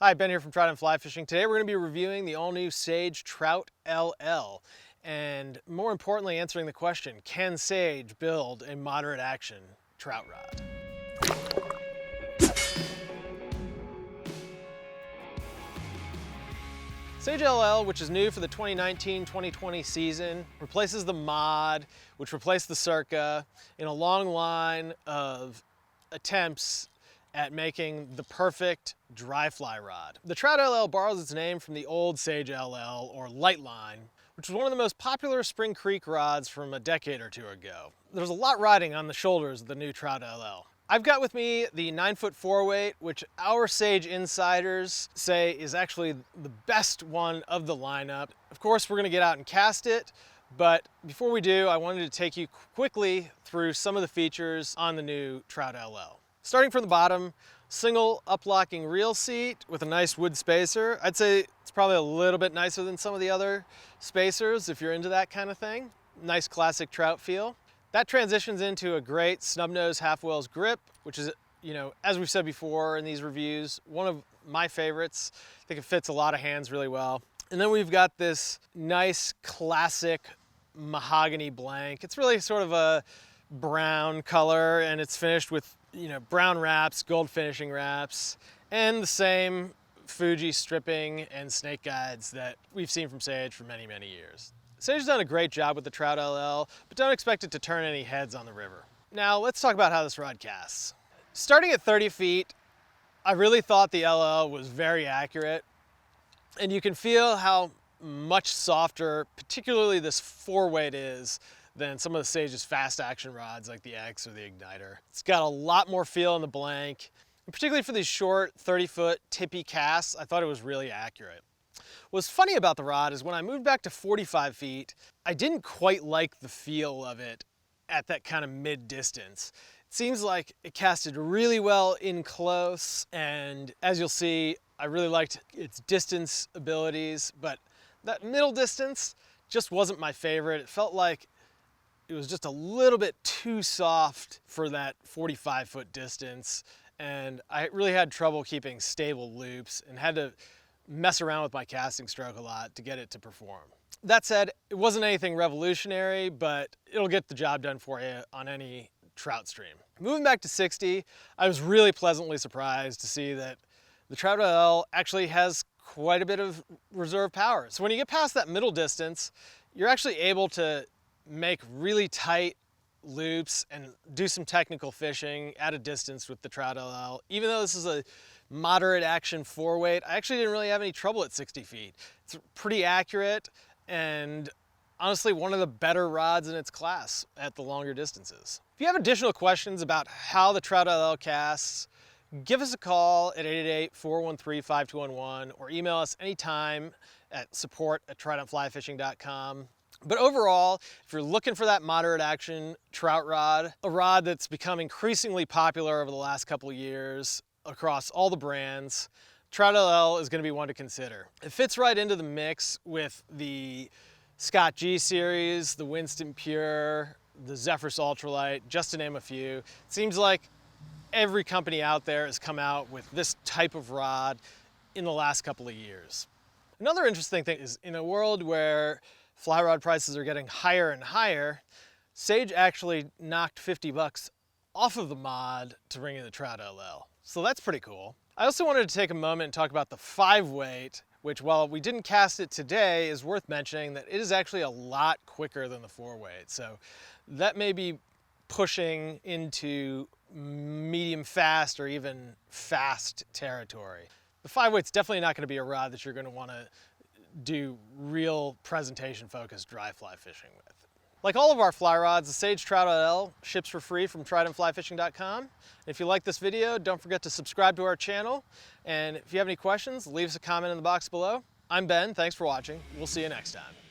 Hi, Ben here from Trout and Fly Fishing. Today we're going to be reviewing the all-new Sage Trout LL, and more importantly answering the question, can Sage build a moderate action trout rod? Sage LL, which is new for the 2019-2020 season, replaces the Mod, which replaced the Circa, in a long line of attempts at making the perfect dry fly rod. The Trout LL borrows its name from the old Sage LL, or light line, which was one of the most popular Spring Creek rods from a decade or two ago. There's a lot riding on the shoulders of the new Trout LL. I've got with me the 9-foot 4-weight, which our Sage insiders say is actually the best one of the lineup. Of course, we're gonna get out and cast it, but before we do, I wanted to take you quickly through some of the features on the new Trout LL. Starting from the bottom, single up-locking reel seat with a nice wood spacer. I'd say it's probably a little bit nicer than some of the other spacers if you're into that kind of thing. Nice classic trout feel. That transitions into a great snub-nose half-whales grip, which is, as we've said before in these reviews, one of my favorites. I think it fits a lot of hands really well. And then we've got this nice classic mahogany blank. It's really sort of a brown color, and it's finished with brown wraps, gold finishing wraps, and the same Fuji stripping and snake guides that we've seen from Sage for many, many years. Sage has done a great job with the Trout LL, but don't expect it to turn any heads on the river. Now let's talk about how this rod casts. Starting at 30 feet, I really thought the LL was very accurate, and you can feel how much softer, particularly this 4-weight is, than some of the Sage's fast action rods like the X or the Igniter. It's got a lot more feel in the blank, and particularly for these short 30-foot tippy casts, I thought it was really accurate. What's funny about the rod is when I moved back to 45 feet, I didn't quite like the feel of it at that kind of mid-distance. It seems like it casted really well in close, and as you'll see, I really liked its distance abilities, but that middle distance just wasn't my favorite. It felt like it was just a little bit too soft for that 45-foot distance, and I really had trouble keeping stable loops and had to mess around with my casting stroke a lot to get it to perform. That said, it wasn't anything revolutionary, but it'll get the job done for you on any trout stream. Moving back to 60, I was really pleasantly surprised to see that the Trout LL actually has quite a bit of reserve power. So when you get past that middle distance, you're actually able to make really tight loops and do some technical fishing at a distance with the Trout LL. Even though this is a moderate action 4-weight, I actually didn't really have any trouble at 60 feet. It's pretty accurate and honestly one of the better rods in its class at the longer distances. If you have additional questions about how the Trout LL casts, give us a call at 888-413-5211 or email us anytime at support@troutandflyfishing.com. But overall, if you're looking for that moderate action trout rod, a rod that's become increasingly popular over the last couple of years across all the brands, Trout LL is going to be one to consider. It fits right into the mix with the Scott G series, the Winston Pure, the Zephyrus Ultralight, just to name a few. It seems like every company out there has come out with this type of rod in the last couple of years. Another interesting thing is, in a world where fly rod prices are getting higher and higher, Sage actually knocked 50 bucks off of the Mod to bring in the Trout LL. So that's pretty cool. I also wanted to take a moment and talk about the 5-weight, which, while we didn't cast it today, is worth mentioning that it is actually a lot quicker than the 4-weight. So that may be pushing into medium fast or even fast territory. The 5-weight's definitely not going to be a rod that you're going to want to do real presentation focused dry fly fishing with. Like all of our fly rods, the Sage Trout LL ships for free from troutandflyfishing.com. If you like this video, don't forget to subscribe to our channel, and if you have any questions, leave us a comment in the box below. I'm Ben, thanks for watching. We'll see you next time.